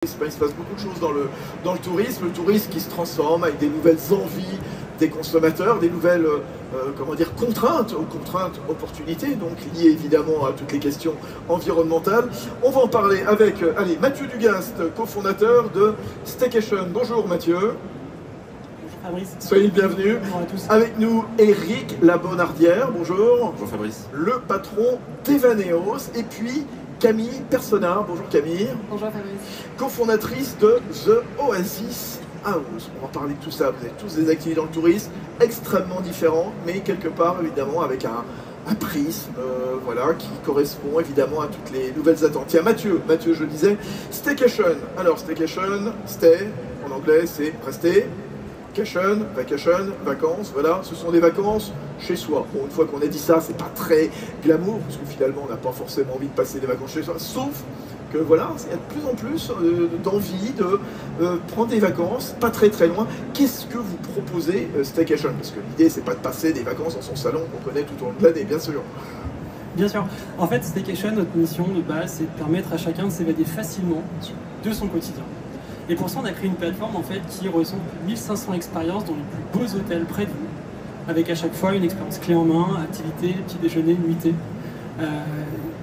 Il se passe beaucoup de choses dans le tourisme qui se transforme avec des nouvelles envies des consommateurs, des nouvelles comment dire, contraintes, opportunités, donc liées évidemment à toutes les questions environnementales. On va en parler avec Mathieu Dugast, cofondateur de Staycation. Bonjour Mathieu. Bonjour Fabrice. Soyez le bienvenu. Bonjour à tous. Avec nous Eric Labonardière, bonjour. Bonjour Fabrice. Le patron d'Evaneos, et puis Camille Personnard. Bonjour Camille. Bonjour Fabrice. Cofondatrice de The Oasis House. On va parler de tout ça. Vous êtes tous des activités dans le tourisme extrêmement différents, mais quelque part évidemment avec un prisme voilà, qui correspond évidemment à toutes les nouvelles attentes. Tiens, Mathieu, je disais, Staycation. Alors Staycation, stay, en anglais c'est rester. Vacation, vacances, voilà, ce sont des vacances chez soi. Bon, une fois qu'on a dit ça, c'est pas très glamour, parce que finalement on n'a pas forcément envie de passer des vacances chez soi, sauf que voilà, il y a de plus en plus d'envie de prendre des vacances, pas très loin. Qu'est-ce que vous proposez Staycation? Parce que l'idée c'est pas de passer des vacances dans son salon qu'on connaît tout au long de l'année, bien sûr. Bien sûr. En fait, Staycation, notre mission de base, c'est de permettre à chacun de s'évader facilement de son quotidien. Et pour ça, on a créé une plateforme en fait qui recense 1500 expériences dans les plus beaux hôtels près de vous, avec à chaque fois une expérience clé en main, activité, petit déjeuner, nuitée,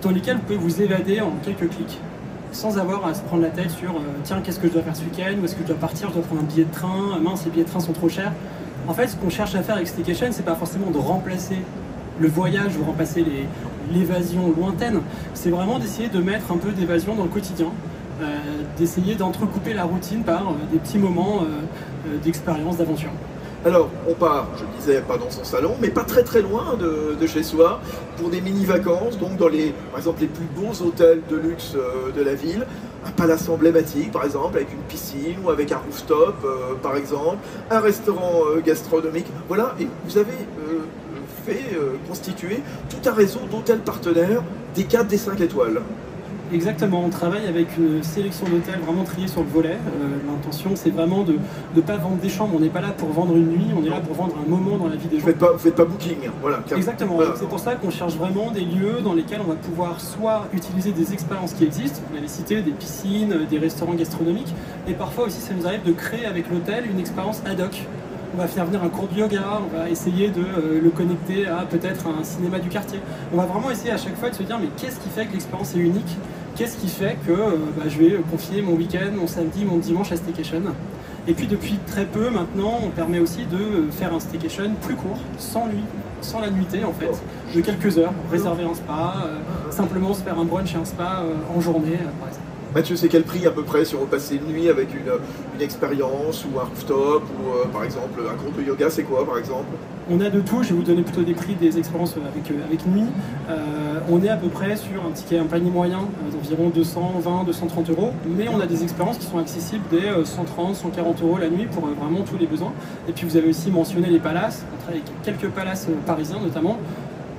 dans lesquelles vous pouvez vous évader en quelques clics, sans avoir à se prendre la tête sur tiens, qu'est-ce que je dois faire ce week-end, où est-ce que je dois partir, je dois prendre un billet de train, mince, les billets de train sont trop chers. En fait, ce qu'on cherche à faire avec Staycation, c'est pas forcément de remplacer le voyage ou remplacer l'évasion lointaine, c'est vraiment d'essayer de mettre un peu d'évasion dans le quotidien. D'essayer d'entrecouper la routine par des petits moments d'expérience, d'aventure. Alors, on part, je disais, pas dans son salon, mais pas très loin de chez soi, pour des mini-vacances, donc dans par exemple, les plus beaux hôtels de luxe de la ville, un palace emblématique, par exemple, avec une piscine ou avec un rooftop, par exemple, un restaurant gastronomique, voilà, et vous avez constituer tout un réseau d'hôtels partenaires des 4, des 5 étoiles. Exactement, on travaille avec une sélection d'hôtels vraiment triés sur le volet. L'intention, c'est vraiment de ne pas vendre des chambres. On n'est pas là pour vendre une nuit, on est là pour vendre un moment dans la vie des gens. Vous faites pas booking, voilà. Exactement, voilà. C'est pour ça qu'on cherche vraiment des lieux dans lesquels on va pouvoir soit utiliser des expériences qui existent, vous l'avez cité, des piscines, des restaurants gastronomiques, et parfois aussi ça nous arrive de créer avec l'hôtel une expérience ad hoc. On va faire venir un cours de yoga, on va essayer de le connecter à peut-être un cinéma du quartier. On va vraiment essayer à chaque fois de se dire mais qu'est-ce qui fait que l'expérience est unique? Qu'est-ce qui fait que je vais confier mon week-end, mon samedi, mon dimanche à Staycation? Et puis depuis très peu maintenant, on permet aussi de faire un Staycation plus court, sans la nuitée en fait, de quelques heures, réserver un spa, simplement se faire un brunch et un spa en journée par exemple. Mathieu, c'est quel prix à peu près si on veut passer une nuit avec une expérience ou un rooftop ou par exemple un cours de yoga, c'est quoi par exemple? On a de tout, je vais vous donner plutôt des prix des expériences avec nuit. On est à peu près sur un panier moyen d'environ 220, 230 €, mais on a des expériences qui sont accessibles dès 130, 140 € la nuit pour vraiment tous les besoins. Et puis vous avez aussi mentionné les palaces, on travaille avec quelques palaces parisiens notamment.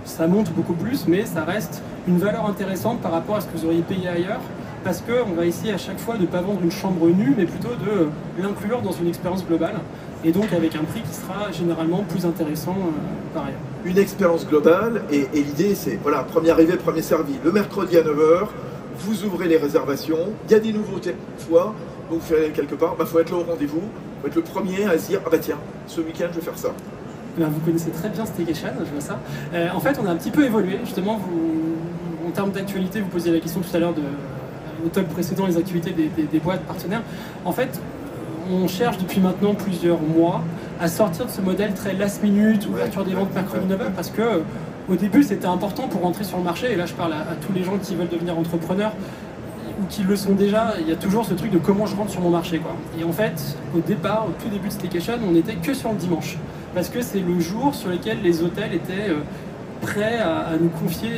Ça monte beaucoup plus, mais ça reste une valeur intéressante par rapport à ce que vous auriez payé ailleurs. Parce qu'on va essayer à chaque fois de ne pas vendre une chambre nue, mais plutôt de l'inclure dans une expérience globale, et donc avec un prix qui sera généralement plus intéressant par ailleurs. Une expérience globale, et l'idée c'est, voilà, premier arrivé, premier servi. Le mercredi à 9 h, vous ouvrez les réservations, il y a des nouveautés fois, donc vous faites quelque part, il faut être là au rendez-vous, il faut être le premier à se dire, ah bah tiens, ce week-end je vais faire ça. Vous connaissez très bien Staycation, je vois ça. En fait, on a un petit peu évolué, justement, en termes d'actualité, vous posiez la question tout à l'heure de l'automne précédent, les activités des boîtes partenaires. En fait, on cherche depuis maintenant plusieurs mois à sortir de ce modèle très last minute, ouverture des ventes mercredi 9 h, parce que au début c'était important pour rentrer sur le marché, et là je parle à tous les gens qui veulent devenir entrepreneurs ou qui le sont déjà, il y a toujours ce truc de comment je rentre sur mon marché, quoi. Et en fait, au tout début de Staycation, on n'était que sur le dimanche, parce que c'est le jour sur lequel les hôtels étaient prêts à nous confier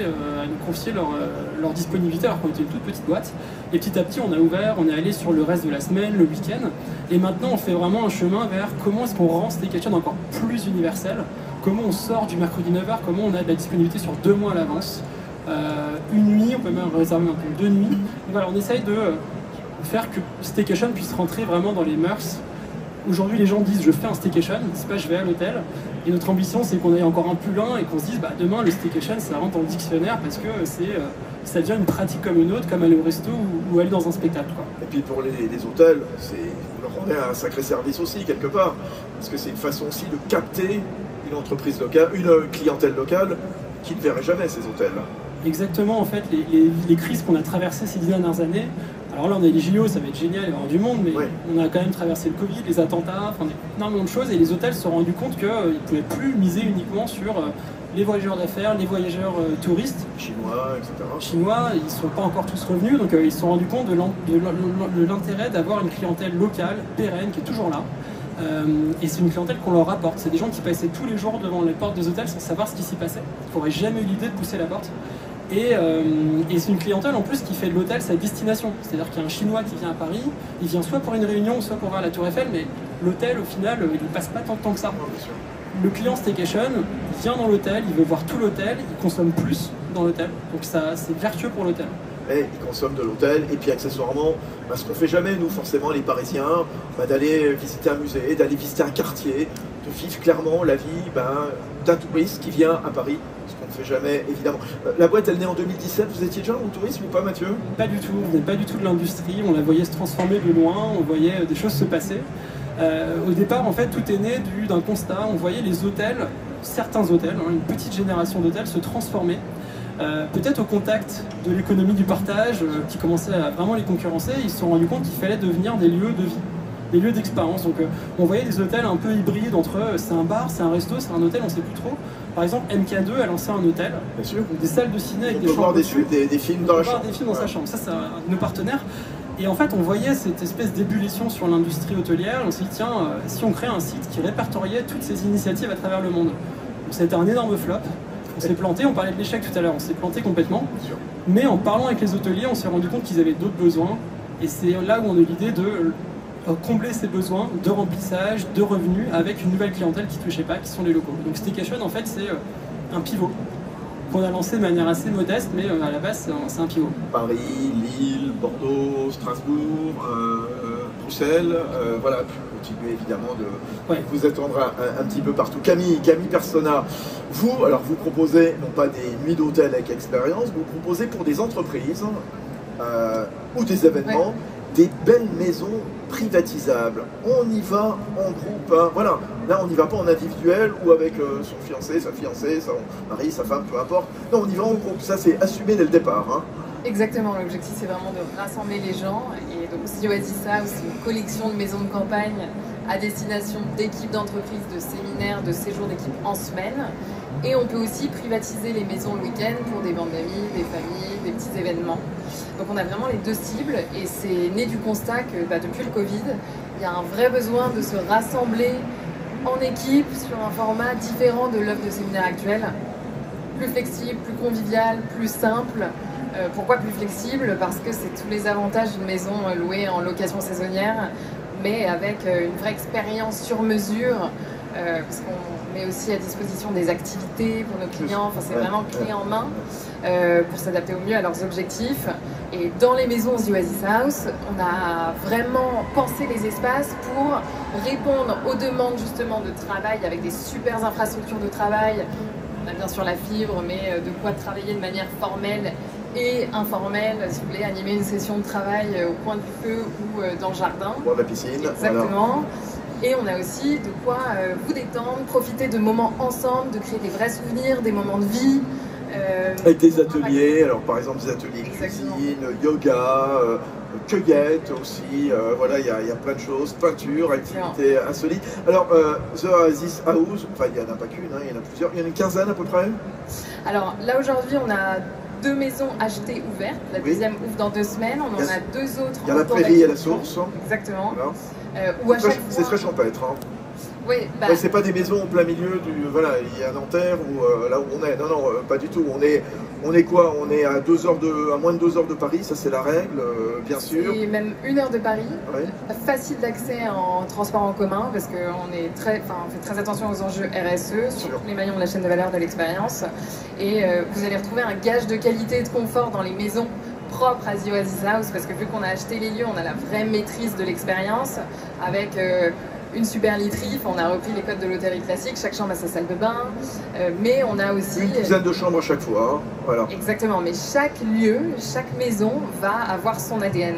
leur disponibilité, alors qu'on était une toute petite boîte. Et petit à petit, on a ouvert, on est allé sur le reste de la semaine, le week-end. Et maintenant, on fait vraiment un chemin vers comment est-ce qu'on rend Staycation encore plus universel, comment on sort du mercredi 9 h, comment on a de la disponibilité sur 2 mois à l'avance. Une nuit, on peut même réserver un peu 2 nuits. Donc voilà, on essaye de faire que Staycation puisse rentrer vraiment dans les mœurs. Aujourd'hui, les gens disent je fais un Staycation, ils disent pas je vais à l'hôtel. Et notre ambition, c'est qu'on aille encore un plus loin et qu'on se dise demain le Staycation, ça rentre dans le dictionnaire parce que c'est ça devient une pratique comme une autre, comme aller au resto ou aller dans un spectacle, quoi. Et puis pour les hôtels, vous leur rendez un sacré service aussi, quelque part, parce que c'est une façon aussi de capter une entreprise locale, une clientèle locale qui ne verrait jamais ces hôtels. Exactement, en fait, les crises qu'on a traversées ces 10 dernières années, alors là on a les JO, ça va être génial, il va y avoir du monde, mais on a quand même traversé le Covid, les attentats, enfin énormément de choses, et les hôtels se sont rendus compte qu'ils ne pouvaient plus miser uniquement sur les voyageurs d'affaires, les voyageurs touristes. Chinois, etc. Chinois, ils ne sont pas encore tous revenus, donc ils se sont rendus compte de l'intérêt d'avoir une clientèle locale, pérenne, qui est toujours là. Et c'est une clientèle qu'on leur apporte. C'est des gens qui passaient tous les jours devant les portes des hôtels sans savoir ce qui s'y passait, qui n'auraient jamais eu l'idée de pousser la porte. Et c'est une clientèle en plus qui fait de l'hôtel sa destination. C'est-à-dire qu'il y a un Chinois qui vient à Paris, il vient soit pour une réunion, soit pour voir la Tour Eiffel, mais l'hôtel, au final, il ne passe pas tant de temps que ça. Le client staycation vient dans l'hôtel, il veut voir tout l'hôtel, il consomme plus dans l'hôtel. Donc c'est vertueux pour l'hôtel. Et ils consomment de l'hôtel, et puis accessoirement, ce qu'on fait jamais, nous, forcément, les Parisiens, d'aller visiter un musée, d'aller visiter un quartier, de vivre clairement la vie d'un touriste qui vient à Paris, ce qu'on ne fait jamais, évidemment. La boîte, elle naît en 2017, vous étiez déjà dans le tourisme ou pas, Mathieu? Pas du tout, on n'est pas du tout de l'industrie, on la voyait se transformer de loin, on voyait des choses se passer. Au départ, en fait, tout est né d'un constat, on voyait les hôtels, certains hôtels, une petite génération d'hôtels se transformer. Peut-être au contact de l'économie du partage qui commençait à vraiment les concurrencer, ils se sont rendus compte qu'il fallait devenir des lieux de vie, des lieux d'expérience. Donc on voyait des hôtels un peu hybrides entre c'est un bar, c'est un resto, c'est un hôtel, on ne sait plus trop. Par exemple, MK2 a lancé un hôtel, bien sûr, des salles de ciné avec on des peut chambres voir des films dans la chambre. Des films dans sa chambre, ça c'est un de nos partenaires. Et en fait, on voyait cette espèce d'ébullition sur l'industrie hôtelière. On s'est dit, tiens, si on crée un site qui répertoriait toutes ces initiatives à travers le monde. Donc c'était un énorme flop. On s'est planté, on parlait de l'échec tout à l'heure, on s'est planté complètement. Mais en parlant avec les hôteliers, on s'est rendu compte qu'ils avaient d'autres besoins. Et c'est là où on a eu l'idée de combler ces besoins de remplissage, de revenus, avec une nouvelle clientèle qui ne touchait pas, qui sont les locaux. Donc Staycation, en fait, c'est un pivot qu'on a lancé de manière assez modeste, mais à la base, c'est un pivot. Paris, Lille, Bordeaux, Strasbourg, Bruxelles, voilà, puis continuer évidemment de vous étendre un petit peu partout. Camille Persona, vous proposez non pas des nuits d'hôtel avec expérience, vous proposez pour des entreprises ou des événements des belles maisons privatisables. On y va en groupe, hein. Voilà. Là, on n'y va pas en individuel ou avec son fiancé, sa fiancée, son mari, sa femme, peu importe. Non, on y va en groupe. Ça, c'est assumé dès le départ, hein. Exactement, l'objectif c'est vraiment de rassembler les gens, et donc The Oasis House, c'est une collection de maisons de campagne à destination d'équipes d'entreprises, de séminaires, de séjours d'équipe en semaine, et on peut aussi privatiser les maisons le week-end pour des bandes d'amis, des familles, des petits événements. Donc on a vraiment les deux cibles, et c'est né du constat que depuis le Covid, il y a un vrai besoin de se rassembler en équipe sur un format différent de l'offre de séminaire actuelle, plus flexible, plus convivial, plus simple. Pourquoi plus flexible? Parce que c'est tous les avantages d'une maison louée en location saisonnière, mais avec une vraie expérience sur mesure, parce qu'on met aussi à disposition des activités pour nos clients, enfin, c'est vraiment clé en main pour s'adapter au mieux à leurs objectifs. Et dans les maisons The Oasis House, on a vraiment pensé les espaces pour répondre aux demandes justement de travail avec des super infrastructures de travail. On a bien sûr la fibre, mais de quoi travailler de manière formelle et informelle, si vous voulez, animer une session de travail au coin du feu ou dans le jardin. Ou à la piscine. Exactement. Voilà. Et on a aussi de quoi vous détendre, profiter de moments ensemble, de créer des vrais souvenirs, des moments de vie. Avec des ateliers, alors par exemple des ateliers cuisine, yoga, cueillette aussi, voilà, il y a plein de choses, peinture, activités insolites. Alors, The Oasis House, enfin il n'y en a pas qu'une, hein, il y en a plusieurs, il y en a une quinzaine à peu près. Alors là aujourd'hui on a 2 maisons achetées ouvertes, la deuxième ouvre dans 2 semaines, on en a 2 autres. Il y a la prairie et la source. Exactement. Voilà. C'est très champêtre. Hein. Oui, c'est pas des maisons au plein milieu du. Voilà, il y a Nanterre ou là où on est. Non, pas du tout. On est quoi? On est à moins de 2 heures de Paris, ça c'est la règle, bien sûr. Et même 1 heure de Paris. Facile d'accès en transport en commun parce qu'on est on fait très attention aux enjeux RSE sur tous les maillons de la chaîne de valeur de l'expérience. Et vous allez retrouver un gage de qualité et de confort dans les maisons propres à The Oasis House, parce que vu qu'on a acheté les lieux, on a la vraie maîtrise de l'expérience avec une super literie, on a repris les codes de l'hôtellerie classique, chaque chambre a sa salle de bain, mais on a aussi... Une douzaine de chambres à chaque fois, hein. Voilà. Exactement, mais chaque lieu, chaque maison va avoir son ADN.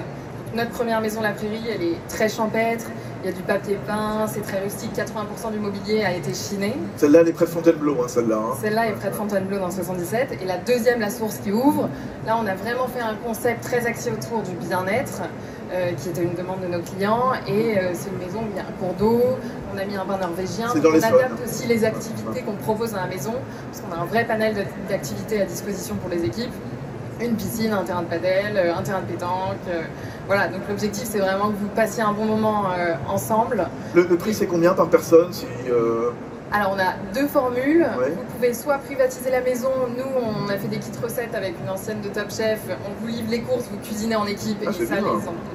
Notre première maison, la Prairie, elle est très champêtre, il y a du papier peint, c'est très rustique, 80% du mobilier a été chiné. Celle-là, elle est près de Fontainebleau, hein, celle-là. Hein. Celle-là est près de Fontainebleau dans 77. Et la deuxième, La Source, qui ouvre, là on a vraiment fait un concept très axé autour du bien-être, qui était une demande de nos clients. Et c'est une maison où il y a un cours d'eau, on a mis un bain norvégien. C'est dans les on Saônes. adapte aussi les activités qu'on propose dans la maison, parce qu'on a un vrai panel d'activités à disposition pour les équipes. Une piscine, un terrain de padel, un terrain de pétanque. Voilà, donc l'objectif c'est vraiment que vous passiez un bon moment ensemble. Le prix c'est combien par personne si, Alors on a deux formules, Ouais. Vous pouvez soit privatiser la maison, nous on a fait des kits recettes avec une ancienne de Top Chef, on vous livre les courses, vous cuisinez en équipe Ah, et c'est ça bien.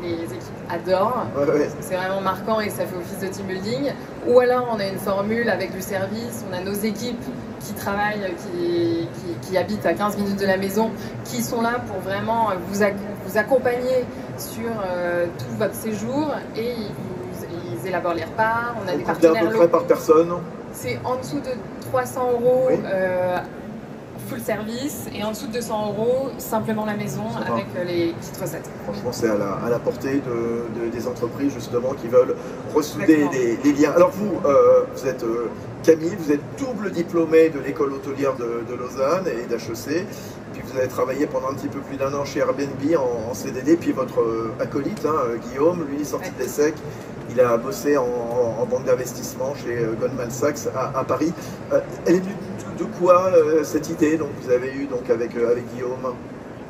les équipes adorent. Ouais. C'est vraiment marquant et ça fait office de team building. Ou alors on a une formule avec du service, on a nos équipes qui travaillent, qui habitent à 15 minutes de la maison, qui sont là pour vraiment vous accompagner sur tout votre séjour et ils élaborent les repas. On a des Combien à partenaires peu près locaux. par personne? C'est en dessous de 300 € Oui. full service et en dessous de 200 € simplement la maison Sympa. avec les petites recettes. Franchement, c'est à la portée des entreprises justement qui veulent ressouder les liens. Alors vous êtes Camille, vous êtes double diplômée de l'école hôtelière de Lausanne et d'HEC. Puis vous avez travaillé pendant un petit peu plus d'1 an chez Airbnb en CDD. Puis votre acolyte, hein, Guillaume, lui, sorti de l'ESSEC, il a bossé en banque d'investissement chez Goldman Sachs à Paris. Elle est venue de quoi cette idée donc, vous avez eue donc, avec Guillaume?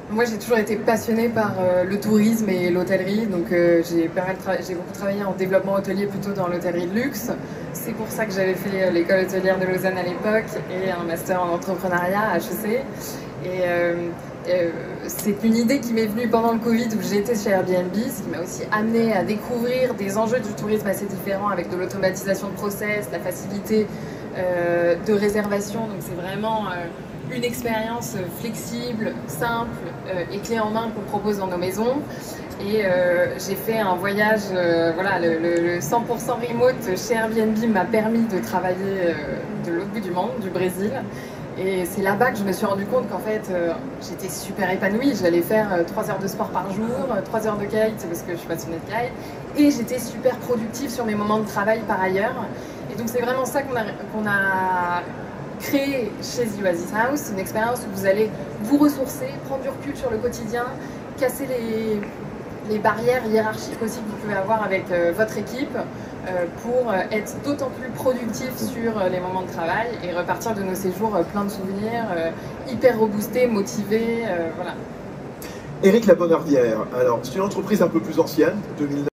Moi j'ai toujours été passionnée par le tourisme et l'hôtellerie, donc j'ai beaucoup travaillé en développement hôtelier plutôt dans l'hôtellerie de luxe. C'est pour ça que j'avais fait l'école hôtelière de Lausanne à l'époque et un master en entrepreneuriat à HEC. C'est une idée qui m'est venue pendant le Covid où j'étais chez Airbnb, ce qui m'a aussi amené à découvrir des enjeux du tourisme assez différents avec de l'automatisation de process, la facilité de réservation. Donc c'est vraiment une expérience flexible, simple et clé en main qu'on propose dans nos maisons. Et j'ai fait un voyage, voilà, le 100% remote chez Airbnb m'a permis de travailler de l'autre bout du monde, du Brésil. Et c'est là-bas que je me suis rendu compte qu'en fait, j'étais super épanouie. J'allais faire 3 heures de sport par jour, 3 heures de kite parce que je suis passionnée de kite. Et j'étais super productive sur mes moments de travail par ailleurs. Et donc c'est vraiment ça qu'on a créé chez The Oasis House, une expérience où vous allez vous ressourcer, prendre du recul sur le quotidien, casser les barrières hiérarchiques aussi que vous pouvez avoir avec votre équipe pour être d'autant plus productif sur les moments de travail et repartir de nos séjours plein de souvenirs, hyper reboostés, motivés, voilà. Éric Labonardière, alors c'est une entreprise un peu plus ancienne, 2009.